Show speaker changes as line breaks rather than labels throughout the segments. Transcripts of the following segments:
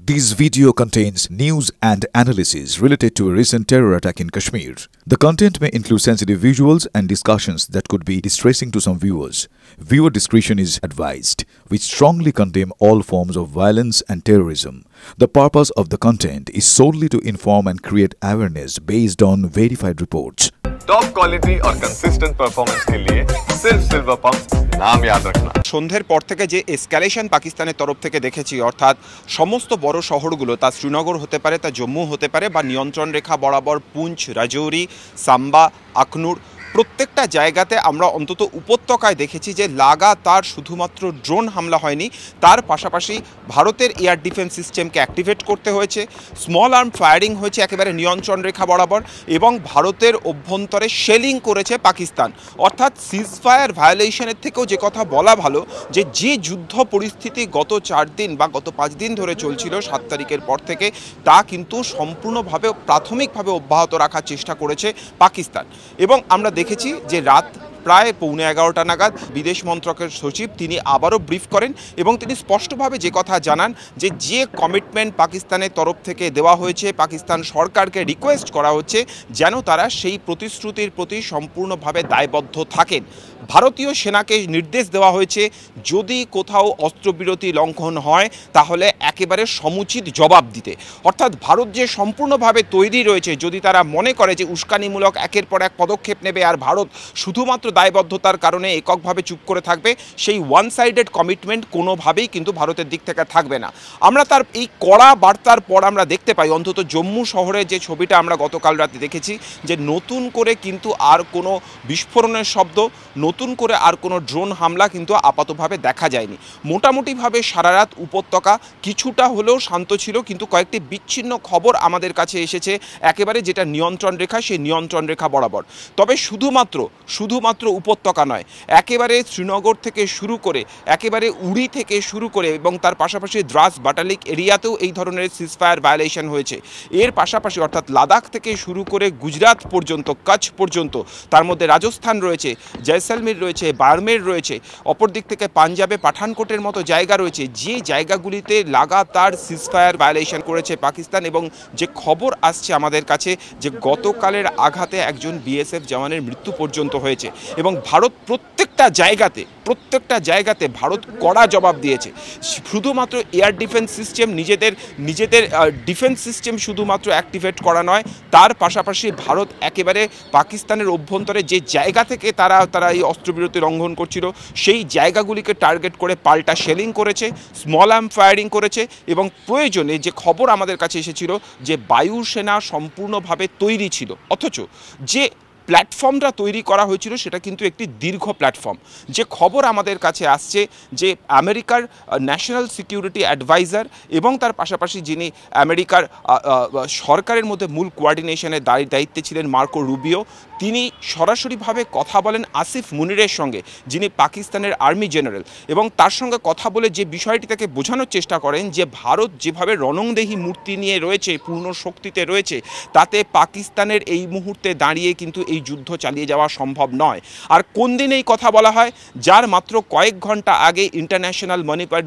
This video contains news and analysis related to a recent terror attack in Kashmir. The content may include sensitive visuals and discussions that could be distressing to some viewers. Viewer discretion is advised. We strongly condemn all forms of violence and terrorism. The purpose of the content is solely to inform and create awareness based on verified reports.
Top quality और consistent performance के लिए सिर्फ silver pump नाम याद रखना।
সন্ধ্যের পর থেকে যে এসকালেশন পাকিস্তানের তরফ থেকে দেখেছি, অর্থাৎ সমস্ত বড় শহরগুলো, তা শ্রীনগর হতে পারে, তা জম্মু হতে পারে, বা নিয়ন্ত্রণ রেখা বরাবর পুঞ্চ, রাজৌরি, সাম্বা, আখনুর, প্রত্যেকটা জায়গাতে আমরা অন্তত উপত্যকায় দেখেছি যে লাগাতার শুধুমাত্র ড্রোন হামলা হয়নি, তার পাশাপাশি ভারতের এয়ার ডিফেন্স সিস্টেমকে অ্যাক্টিভেট করতে হয়েছে, স্মল আর্ম ফায়ারিং হয়েছে একেবারে নিয়ন্ত্রণ রেখা বরাবর, এবং ভারতের অভ্যন্তরে শেলিং করেছে পাকিস্তান। অর্থাৎ সিজফায়ার ভায়োলেশনের থেকেও যে কথা বলা ভালো, যে যুদ্ধ পরিস্থিতি গত 4 দিন বা গত 5 দিন ধরে চলছিল 7 তারিখের পর থেকে, তা কিন্তু সম্পূর্ণভাবে প্রাথমিকভাবে অব্যাহত রাখার চেষ্টা করেছে পাকিস্তান। এবং আমরা দেখেছি যে রাত প্রায় 11:15 নাগাদ বিদেশ মন্ত্রকের সচিব তিনি আবারও ব্রিফ করেন এবং তিনি স্পষ্টভাবে যে কথা জানান যে কমিটমেন্ট পাকিস্তানের তরফ থেকে দেওয়া হয়েছে, পাকিস্তান সরকারকে রিকোয়েস্ট করা হচ্ছে যেন তারা সেই প্রতিশ্রুতির প্রতি সম্পূর্ণভাবে দায়বদ্ধ থাকেন। ভারতীয় সেনাকে নির্দেশ দেওয়া হয়েছে যদি কোথাও অস্ত্রবিরতি লঙ্ঘন হয় তাহলে একেবারে সমুচিত জবাব দিতে। অর্থাৎ ভারত যে সম্পূর্ণভাবে তৈরি রয়েছে, যদি তারা মনে করে যে উস্কানিমূলক একের পর এক পদক্ষেপ নেবে আর ভারত শুধুমাত্র দায়বদ্ধতার কারণে এককভাবে চুপ করে থাকবে, সেই ওয়ান সাইডেড কমিটমেন্ট কোনোভাবেই কিন্তু ভারতের দিক থেকে থাকবে না। আমরা তার এই কড়া বার্তার পর আমরা দেখতে পাই, অন্তত জম্মু শহরে যে ছবিটা আমরা গতকাল রাতে দেখেছি, যে নতুন করে কিন্তু আর কোনো বিস্ফোরণের শব্দ, নতুন করে আর কোনো ড্রোন হামলা কিন্তু আপাতভাবে দেখা যায়নি। মোটামুটিভাবে সারা রাত উপত্যকা কিছুটা হলেও শান্ত ছিল, কিন্তু কয়েকটি বিচ্ছিন্ন খবর আমাদের কাছে এসেছে একেবারে যেটা নিয়ন্ত্রণ রেখা, সেই নিয়ন্ত্রণ রেখা বরাবর। তবে শুধুমাত্র উপত্যকা নয়, একেবারে শ্রীনগর থেকে শুরু করে একেবারে উড়ি থেকে শুরু করে এবং তার পাশাপাশি দ্রাস বাটালিক এরিয়াতেও এই ধরনের সিজফায়ার ভায়োলেশন হয়েছে। এর পাশাপাশি অর্থাৎ লাদাখ থেকে শুরু করে গুজরাট পর্যন্ত, কচ্ছ পর্যন্ত, তার মধ্যে রাজস্থান রয়েছে, জয়সলমীর রয়েছে, বার্মের রয়েছে, অপর দিক থেকে পাঞ্জাবে পাঠানকোটের মতো জায়গা রয়েছে, যে জায়গাগুলিতে লাগাতার সিজফায়ার ভায়োলেশন করেছে পাকিস্তান। এবং যে খবর আসছে আমাদের কাছে যে গতকালের আঘাতে একজন বিএসএফ জওয়ানের মৃত্যু পর্যন্ত হয়েছে, এবং ভারত প্রত্যেকটা জায়গাতে ভারত কড়া জবাব দিয়েছে। শুধুমাত্র এয়ার ডিফেন্স সিস্টেম, নিজেদের ডিফেন্স সিস্টেম শুধুমাত্র অ্যাক্টিভেট করা নয়, তার পাশাপাশি ভারত একেবারে পাকিস্তানের অভ্যন্তরে যে জায়গা থেকে তারা এই অস্ত্রবিরতি লঙ্ঘন করছিল, সেই জায়গাগুলিকে টার্গেট করে পাল্টা শেলিং করেছে, স্মল আর্ম ফায়ারিং করেছে, এবং প্রয়োজনে যে খবর আমাদের কাছে এসেছিল যে বায়ুসেনা সম্পূর্ণভাবে তৈরি ছিল, অথচ যে প্ল্যাটফর্মটা তৈরি করা হয়েছিল সেটা কিন্তু একটি দীর্ঘ প্ল্যাটফর্ম। যে খবর আমাদের কাছে আসছে যে আমেরিকার ন্যাশনাল সিকিউরিটি অ্যাডভাইজার এবং তার পাশাপাশি যিনি আমেরিকার সরকারের মধ্যে মূল কোঅর্ডিনেশনের দায়িত্বে ছিলেন মার্কো রুবিও, তিনি সরাসরিভাবে কথা বলেন আসিফ মুনিরের সঙ্গে, যিনি পাকিস্তানের আর্মি জেনারেল, এবং তার সঙ্গে কথা বলে যে বিষয়টি তাকে বোঝানোর চেষ্টা করেন যে ভারত যেভাবে রণংদেহী মূর্তি নিয়ে রয়েছে, পূর্ণ শক্তিতে রয়েছে, তাতে পাকিস্তানের এই মুহূর্তে দাঁড়িয়ে কিন্তু এই যুদ্ধ চালিয়ে যাওয়া সম্ভব নয়। আর কোন দিন এই কথা বলা হয়? যার মাত্র কয়েক ঘন্টা আগে ইন্টারন্যাশনাল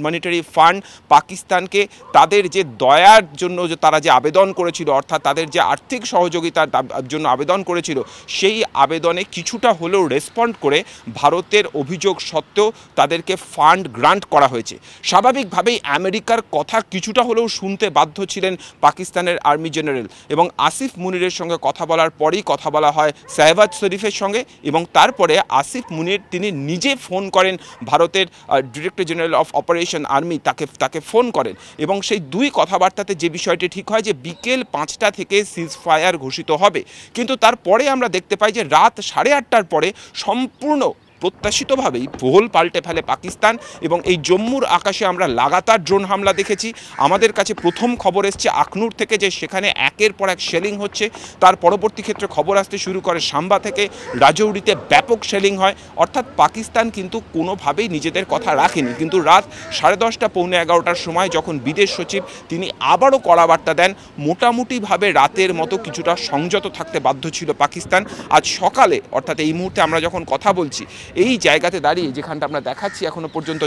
মনিটারি ফান্ড পাকিস্তানকে তাদের যে দয়ার জন্য যে তারা যে আবেদন করেছিল, অর্থাৎ তাদের যে আর্থিক সহযোগিতার জন্য আবেদন করেছিল, সেই আবেদনে কিছুটা হলেও রেসপন্ড করে ভারতের অভিযোগ সত্ত্বেও তাদেরকে ফান্ড গ্রান্ট করা হয়েছে। স্বাভাবিকভাবেই আমেরিকার কথা কিছুটা হলেও শুনতে বাধ্য ছিলেন পাকিস্তানের আর্মি জেনারেল, এবং আসিফ মুনিরের সঙ্গে কথা বলার পরেই কথা বলা হয় শাহবাজ শরীফের সঙ্গে, এবং তারপরে আসিফ মুনির তিনি নিজে ফোন করেন ভারতের director general of operation army, তাকে ফোন করেন, এবং সেই দুই কথাবার্তাতে যে বিষয়টি ঠিক হয় যে বিকেল 5টা থেকে সিজফায়ার ঘোষিত হবে। কিন্তু তারপরে আমরা দেখতে পাই যে রাত 8:30টার পরে সম্পূর্ণ প্রত্যাশিতভাবেই পোল পাল্টে ফেলে পাকিস্তান, এবং এই জম্মুর আকাশে আমরা লাগাতার ড্রোন হামলা দেখেছি। আমাদের কাছে প্রথম খবর এসছে আখনুর থেকে যে সেখানে একের পর এক শেলিং হচ্ছে, তার পরবর্তী ক্ষেত্রে খবর আসতে শুরু করে সাম্বা থেকে, রাজৌরিতে ব্যাপক শেলিং হয়। অর্থাৎ পাকিস্তান কিন্তু কোনোভাবেই নিজেদের কথা রাখেনি। কিন্তু রাত 10:30 পৌনে 11টার সময় যখন বিদেশ সচিব তিনি আবারও কড়া বার্তা দেন, মোটামুটিভাবে রাতের মতো কিছুটা সংযত থাকতে বাধ্য ছিল পাকিস্তান। আজ সকালে, অর্থাৎ এই মুহূর্তে আমরা যখন কথা বলছি, এই জায়গাতে দাঁড়িয়ে যেখানটা আমরা দেখাচ্ছি এখনো পর্যন্ত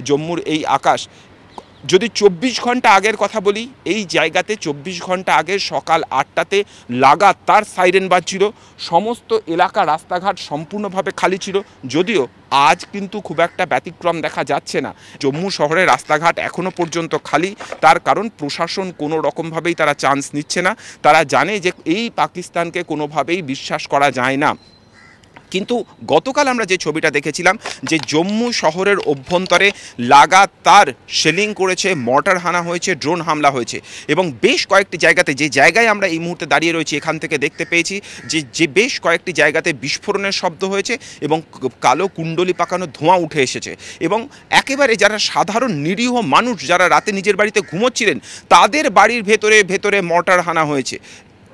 জম্মুর এই আকাশ, যদি 24 ঘন্টা আগের কথা বলি, এই জায়গাতে 24 ঘন্টা আগে সকাল 8টাতে লাগাতার সাইরেন বাজছিল, সমস্ত এলাকা রাস্তাঘাট সম্পূর্ণভাবে খালি ছিল। যদিও আজ কিন্তু খুব একটা ব্যতিক্রম দেখা যাচ্ছে না। জম্মু শহরের রাস্তাঘাট এখনও পর্যন্ত খালি, তার কারণ প্রশাসন কোনো রকমভাবেই তারা চান্স নিচ্ছে না। তারা জানে যে এই পাকিস্তানকে কোনোভাবেই বিশ্বাস করা যায় না। কিন্তু গতকাল আমরা যে ছবিটা দেখেছিলাম যে জম্মু শহরের অভ্যন্তরে লাগাতার শেলিং করেছে, মর্টার হানা হয়েছে, ড্রোন হামলা হয়েছে এবং বেশ কয়েকটি জায়গাতে, যে জায়গায় আমরা এই মুহূর্তে দাঁড়িয়ে রয়েছি এখান থেকে দেখতে পেয়েছি যে বেশ কয়েকটি জায়গাতে বিস্ফোরণের শব্দ হয়েছে এবং কালো কুণ্ডলি পাকানো ধোঁয়া উঠে এসেছে এবং একেবারে যারা সাধারণ নিরীহ মানুষ, যারা রাতে নিজের বাড়িতে ঘুমোচ্ছিলেন, তাদের বাড়ির ভেতরে ভেতরে মর্টার হানা হয়েছে।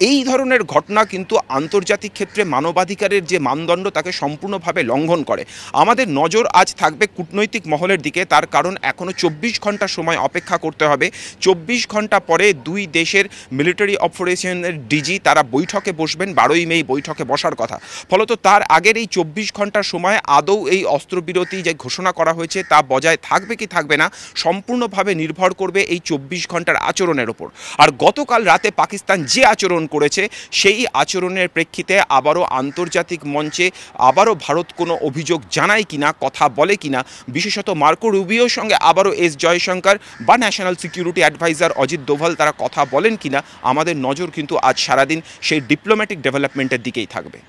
এই ধরনের ঘটনা কিন্তু আন্তর্জাতিক ক্ষেত্রে মানবাধিকারের যে মানদণ্ড তাকে সম্পূর্ণভাবে লঙ্ঘন করে। আমাদের নজর আজ থাকবে কূটনৈতিক মহলের দিকে, তার কারণ এখনও 24 ঘন্টা সময় অপেক্ষা করতে হবে। 24 ঘন্টা পরে দুই দেশের মিলিটারি অপারেশনের ডিজি তারা বৈঠকে বসবেন, 12ই মে বৈঠকে বসার কথা। ফলত তার আগের এই 24 ঘন্টার সময় আদৌ এই অস্ত্রবিরতি যে ঘোষণা করা হয়েছে তা বজায় থাকবে কি থাকবে না সম্পূর্ণভাবে নির্ভর করবে এই 24 ঘন্টার আচরণের ওপর। আর গতকাল রাতে পাকিস্তান যে আচরণ করেছে সেই আচরণের প্রেক্ষিতে আবারও আন্তর্জাতিক মঞ্চে আবারও ভারত কোনো অভিযোগ জানায় কিনা, কথা বলে কিনা, বিশেষত মার্কো রুবিওর সঙ্গে আবারও এস জয়শঙ্কর বা national security advisor Ajit Doval তারা কথা বলেন কিনা, আমাদের নজর কিন্তু আজ সারাদিন সেই ডিপ্লোম্যাটিক ডেভেলপমেন্টের দিকেই থাকবে।